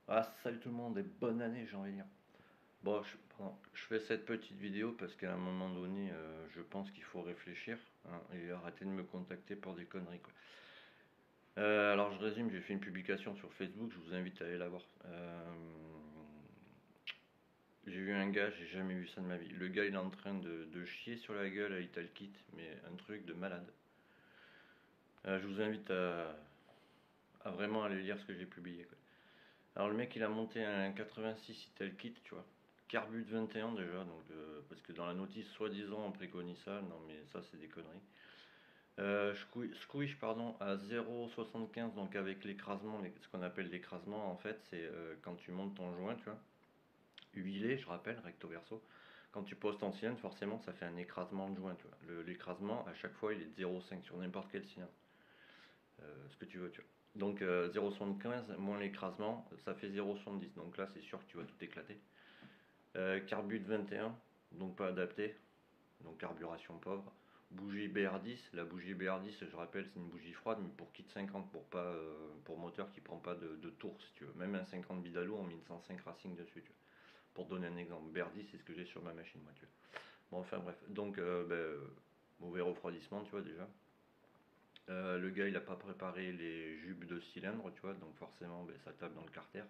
Ah, salut tout le monde et bonne année, j'ai envie de dire. Bon, je fais cette petite vidéo parce qu'à un moment donné, je pense qu'il faut réfléchir hein, et arrêter de me contacter pour des conneries, quoi. Alors, je résume, j'ai fait une publication sur Facebook, je vous invite à aller la voir. J'ai vu un gars, j'ai jamais vu ça de ma vie. Le gars, il est en train de chier sur la gueule à Italkit, mais un truc de malade. Je vous invite à vraiment aller lire ce que j'ai publié, quoi. Alors le mec il a monté un 86 Italkit, tu vois. Carbu de 21 déjà, donc parce que dans la notice soi-disant on préconise ça, non mais ça c'est des conneries. Squish pardon à 0,75 donc avec l'écrasement, ce qu'on appelle l'écrasement en fait c'est quand tu montes ton joint, tu vois. Huilé, je rappelle, recto verso. Quand tu poses ton cylindre, forcément ça fait un écrasement de joint, tu vois. L'écrasement à chaque fois il est de 0,5 sur n'importe quel cylindre. Ce que tu veux, tu vois. Donc 0,75 moins l'écrasement, ça fait 0,70. Donc là, c'est sûr que tu vas tout éclater. Carbu de 21, donc pas adapté. Donc carburation pauvre. Bougie BR10. La bougie BR10, je rappelle, c'est une bougie froide, mais pour kit 50, pour pas pour moteur qui prend pas de tour, si tu veux. Même un 50 Bidalo, on met une 105 Racing dessus, tu vois. Pour donner un exemple, BR10, c'est ce que j'ai sur ma machine, moi, tu vois. Bon, enfin bref. Donc, mauvais refroidissement, tu vois, déjà. Le gars, il a pas préparé les jupes de cylindre, tu vois, donc forcément, ben, ça tape dans le carter.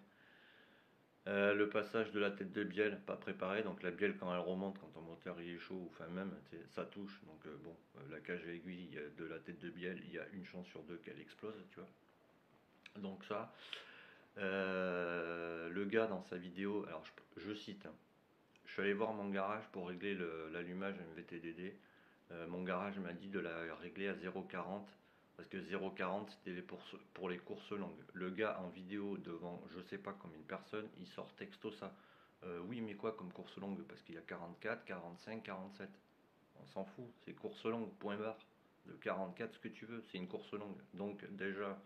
Le passage de la tête de bielle, pas préparé, donc la bielle quand elle remonte, quand ton moteur il est chaud, enfin même, ça touche, donc bon, la cage à aiguille de la tête de bielle, il y a une chance sur deux qu'elle explose, tu vois. Donc ça, le gars dans sa vidéo, alors je cite, hein, je suis allé voir mon garage pour régler l'allumage MVTDD. Mon garage m'a dit de la régler à 0,40 parce que 0,40 c'était pour les courses longues. Le gars en vidéo devant je sais pas combien de personnes, il sort texto ça. Oui, mais quoi comme course longue? Parce qu'il y a 44, 45, 47. On s'en fout, c'est course longue, point barre. De 44, ce que tu veux, c'est une course longue. Donc déjà,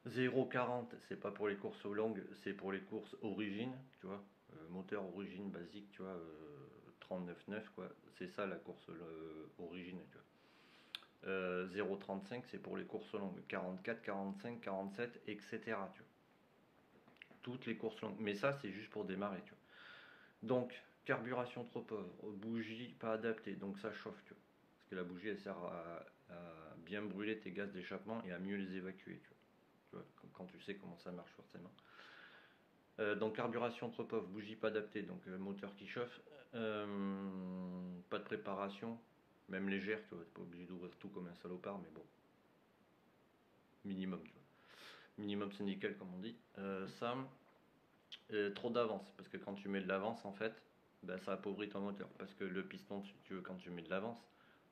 0,40, c'est pas pour les courses longues, c'est pour les courses origine, tu vois. Moteur origine basique, tu vois, 39,9 quoi. C'est ça la course origine, tu vois. 0,35 c'est pour les courses longues, 44, 45, 47, etc. Tu vois. Toutes les courses longues. Mais ça, c'est juste pour démarrer, tu vois. Donc, carburation trop pauvre, bougie pas adaptée, donc ça chauffe, tu vois. Parce que la bougie, elle sert à bien brûler tes gaz d'échappement et à mieux les évacuer, tu vois. Tu vois, quand tu sais comment ça marche forcément. Donc carburation trop pauvre, bougie pas adaptée, donc moteur qui chauffe, pas de préparation, même légère, tu vois, t'es pas obligé d'ouvrir tout comme un salopard, mais bon, minimum, tu vois. Minimum syndical comme on dit. Trop d'avance, parce que quand tu mets de l'avance en fait, ben, ça appauvrit ton moteur, parce que le piston, si tu veux, quand tu mets de l'avance,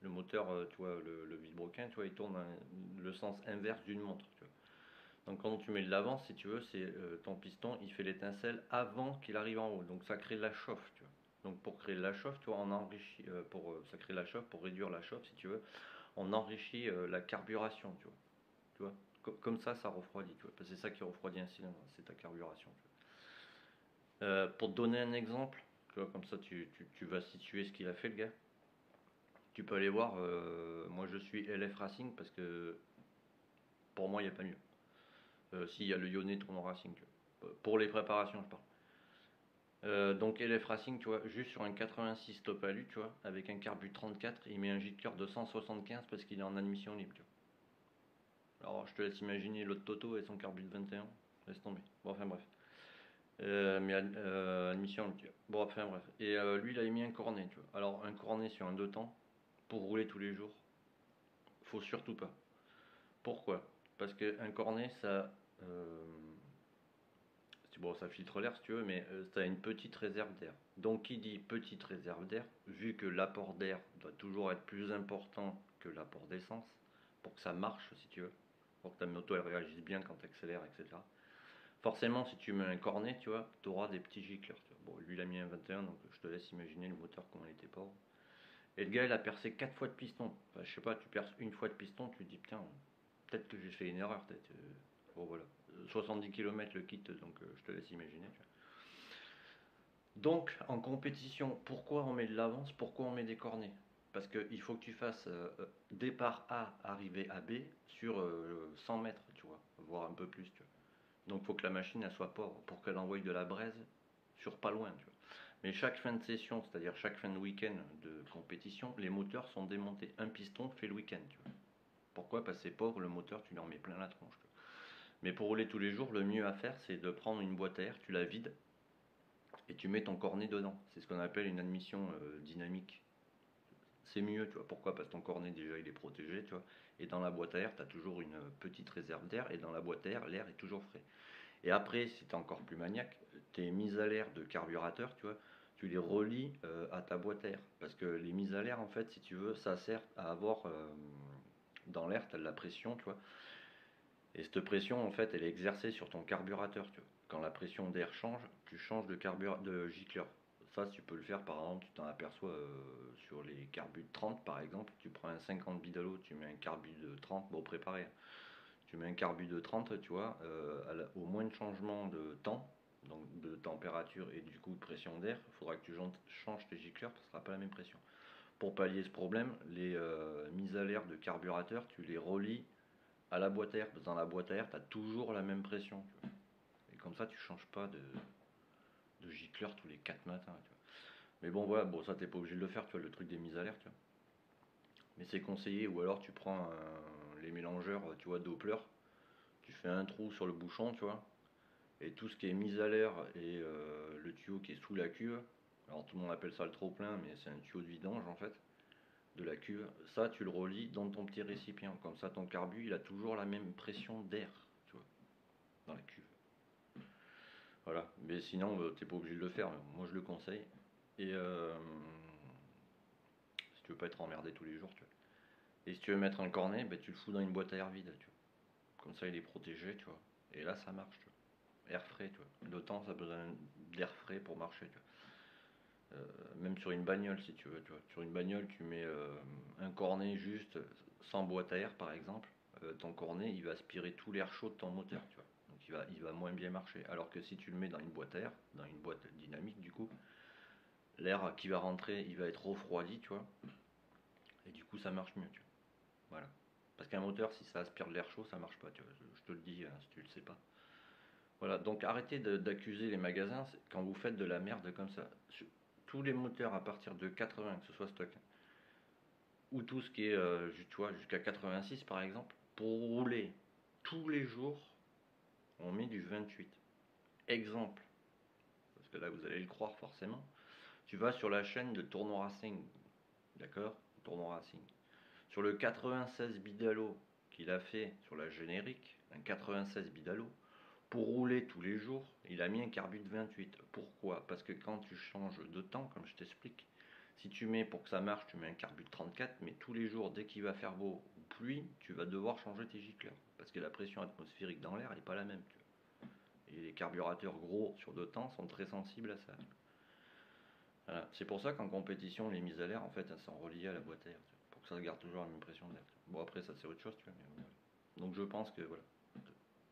le moteur, tu vois, le vilebrequin, tu vois, il tourne le sens inverse d'une montre, tu vois. Donc quand tu mets de l'avance, si tu veux, c'est ton piston, il fait l'étincelle avant qu'il arrive en haut. Donc ça crée de la chauffe, tu vois. Donc pour créer de la chauffe, tu vois, on enrichit, ça crée de la chauffe, pour réduire la chauffe, si tu veux, on enrichit la carburation, tu vois. Tu vois. Comme ça refroidit, tu vois. Parce que c'est ça qui refroidit un cylindre, c'est ta carburation. Tu vois. Pour te donner un exemple, tu vois, comme ça tu vas situer ce qu'il a fait le gars. Tu peux aller voir, moi je suis LF Racing parce que pour moi il n'y a pas mieux. S'il y a le Lyonnais Tournoi Racing, tu vois. Pour les préparations, je parle. Donc LF Racing, tu vois, juste sur un 86 top alu, tu vois, avec un carbu 34, il met un gîte cœur de 175 parce qu'il est en admission libre, tu vois. Alors je te laisse imaginer l'autre Toto et son carbu de 21, laisse tomber. Bon, enfin bref. Mais admission libre, tu vois. Bon, enfin bref. Et lui, il a mis un cornet, tu vois. Alors un cornet sur un deux temps, pour rouler tous les jours, faut surtout pas. Pourquoi? Parce qu'un cornet, ça, bon, ça filtre l'air si tu veux, mais ça a une petite réserve d'air. Donc, qui dit petite réserve d'air, vu que l'apport d'air doit toujours être plus important que l'apport d'essence, pour que ça marche si tu veux, pour que ta moto elle réagisse bien quand tu accélères, etc. Forcément, si tu mets un cornet, tu vois, tu auras des petits gicleurs. Tu vois. Bon, lui, il a mis un 21, donc je te laisse imaginer le moteur comment il était pauvre. Et le gars, il a percé 4 fois de piston. Enfin, je sais pas, tu perces une fois de piston, tu te dis, putain, peut-être que j'ai fait une erreur, peut-être. Bon, voilà. 70 km le kit, donc je te laisse imaginer. Tu vois. Donc, en compétition, pourquoi on met de l'avance? Pourquoi on met des cornets? Parce qu'il faut que tu fasses départ A, arrivée à B sur 100 mètres, tu vois, voire un peu plus, tu vois. Donc il faut que la machine elle soit pauvre pour qu'elle envoie de la braise sur pas loin. Tu vois. Mais chaque fin de session, c'est-à-dire chaque fin de week-end de compétition, les moteurs sont démontés. Un piston fait le week-end. Tu vois. Pourquoi? Parce que c'est pauvre, le moteur, tu lui en mets plein la tronche. Tu vois. Mais pour rouler tous les jours, le mieux à faire, c'est de prendre une boîte à air, tu la vides et tu mets ton cornet dedans. C'est ce qu'on appelle une admission dynamique. C'est mieux, tu vois. Pourquoi? Parce que ton cornet, déjà, il est protégé, tu vois. Et dans la boîte à air, tu as toujours une petite réserve d'air. Et dans la boîte à air, l'air est toujours frais. Et après, si tu es encore plus maniaque, tes mises à l'air de carburateur, tu vois, tu les relis à ta boîte à air. Parce que les mises à l'air, en fait, si tu veux, ça sert à avoir dans l'air, tu as de la pression, tu vois. Et cette pression, en fait, elle est exercée sur ton carburateur, tu vois. Quand la pression d'air change, tu changes de gicleur. Ça, tu peux le faire, par exemple, tu t'en aperçois sur les carbus de 30, par exemple. Tu prends un 50 bidalo, tu mets un carbu de 30, bon, préparé. Tu mets un carbu de 30, tu vois, au moins de changement de temps, donc de température et du coup de pression d'air, il faudra que tu changes tes gicleurs, parce que ce sera pas la même pression. Pour pallier ce problème, les mises à l'air de carburateur, tu les relis à la boîte à air. Dans la boîte à air, tu as toujours la même pression. Tu vois. Et comme ça, tu changes pas de gicleur tous les 4 matins. Tu vois. Mais bon, voilà, bon, ça, t'es pas obligé de le faire, tu vois, le truc des mises à l'air, tu vois. Mais c'est conseillé, ou alors tu prends les mélangeurs, tu vois, Doppler, tu fais un trou sur le bouchon, tu vois, et tout ce qui est mis à l'air et le tuyau qui est sous la cuve, alors tout le monde appelle ça le trop-plein, mais c'est un tuyau de vidange en fait, de la cuve, ça tu le relis dans ton petit récipient, comme ça ton carbu il a toujours la même pression d'air, tu vois, dans la cuve. Voilà, mais sinon t'es pas obligé de le faire, moi je le conseille. Et si tu veux pas être emmerdé tous les jours, tu vois. Et si tu veux mettre un cornet, ben, tu le fous dans une boîte à air vide, tu vois. Comme ça il est protégé, tu vois. Et là ça marche, tu vois. Air frais, tu vois. Le temps ça a besoin d'air frais pour marcher, tu vois. Même sur une bagnole si tu veux, tu vois. Sur une bagnole tu mets un cornet juste sans boîte à air par exemple, ton cornet il va aspirer tout l'air chaud de ton moteur, tu vois. Donc il va moins bien marcher. Alors que si tu le mets dans une boîte à air, dans une boîte dynamique du coup, l'air qui va rentrer il va être refroidi, tu vois. Et du coup ça marche mieux, tu vois. Voilà. Parce qu'un moteur si ça aspire de l'air chaud ça marche pas, tu vois. Je te le dis hein, si tu le sais pas. Voilà, donc arrêtez d'accuser les magasins quand vous faites de la merde comme ça. Tous les moteurs à partir de 80, que ce soit stock, ou tout ce qui est, tu vois, jusqu'à 86 par exemple, pour rouler tous les jours, on met du 28. Exemple, parce que là vous allez le croire forcément, tu vas sur la chaîne de Tournon Racing, d'accord? Tournon Racing. Sur le 96 Bidalo qu'il a fait sur la générique, un 96 Bidalo, pour rouler tous les jours, il a mis un carbu de 28. Pourquoi? Parce que quand tu changes de temps, comme je t'explique, si tu mets pour que ça marche, tu mets un carbu de 34, mais tous les jours, dès qu'il va faire beau ou pluie, tu vas devoir changer tes gicleurs. Parce que la pression atmosphérique dans l'air n'est pas la même. Tu vois. Et les carburateurs gros sur deux temps sont très sensibles à ça. Voilà. C'est pour ça qu'en compétition, les mises à l'air, en fait, elles sont reliées à la boîte à air. Tu vois, pour que ça garde toujours la même pression d'air. Bon, après, ça c'est autre chose. Tu vois, mais voilà. Donc je pense que, voilà,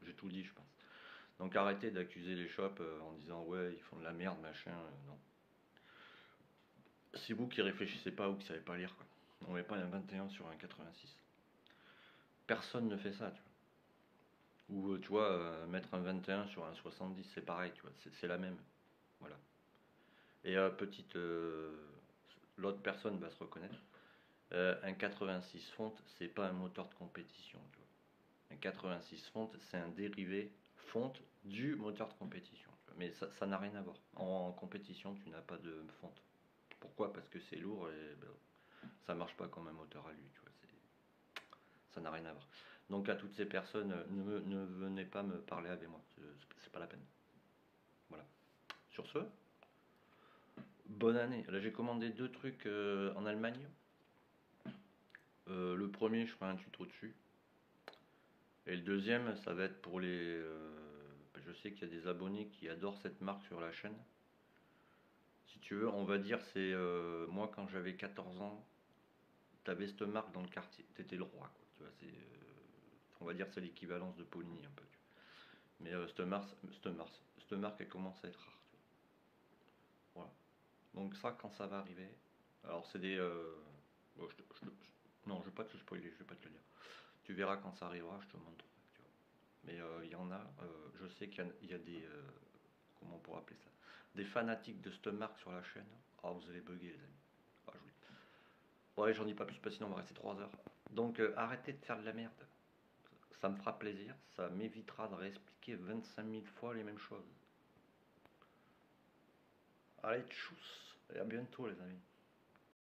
j'ai tout dit, je pense. Donc arrêtez d'accuser les shops en disant ouais ils font de la merde machin, non. C'est vous qui réfléchissez pas ou qui savez pas lire quoi. On met pas un 21 sur un 86. Personne ne fait ça, tu vois. Ou tu vois, mettre un 21 sur un 70 c'est pareil, tu vois, c'est la même. Voilà. Et petite l'autre personne va se reconnaître. Un 86 fonte, c'est pas un moteur de compétition, tu vois. Un 86 fonte, c'est un dérivé fonte du moteur de compétition. Tu vois. Mais ça n'a rien à voir. En compétition, tu n'as pas de fonte. Pourquoi? Parce que c'est lourd et ben, ça marche pas comme un moteur à lui. Tu vois, ça n'a rien à voir. Donc à toutes ces personnes, ne venez pas me parler avec moi. C'est pas la peine. Voilà. Sur ce, bonne année. Là j'ai commandé deux trucs en Allemagne. Le premier, je ferai un tuto dessus. Et le deuxième, ça va être pour les. Je sais qu'il y a des abonnés qui adorent cette marque sur la chaîne. Si tu veux, on va dire, c'est moi quand j'avais 14 ans, t'avais cette marque dans le quartier, t'étais le roi, quoi. Tu vois, on va dire, c'est l'équivalence de Poligny un peu. Tu vois. Mais cette marque, elle commence à être rare. Tu vois. Voilà. Donc ça, quand ça va arriver, alors c'est des. Bon, non, je vais pas te spoiler, je vais pas te le dire. Tu verras quand ça arrivera, je te montrerai. Tu vois. Mais il y en a, je sais qu'il y a des, comment on pourrait appeler ça, des fanatiques de cette marque sur la chaîne. Ah, vous allez bugger, les amis. Ah, ouais, j'en dis pas plus parce que sinon on va rester 3 heures. Donc arrêtez de faire de la merde. Ça me fera plaisir, ça m'évitera de réexpliquer 25 000 fois les mêmes choses. Allez, tchuss, et à bientôt les amis.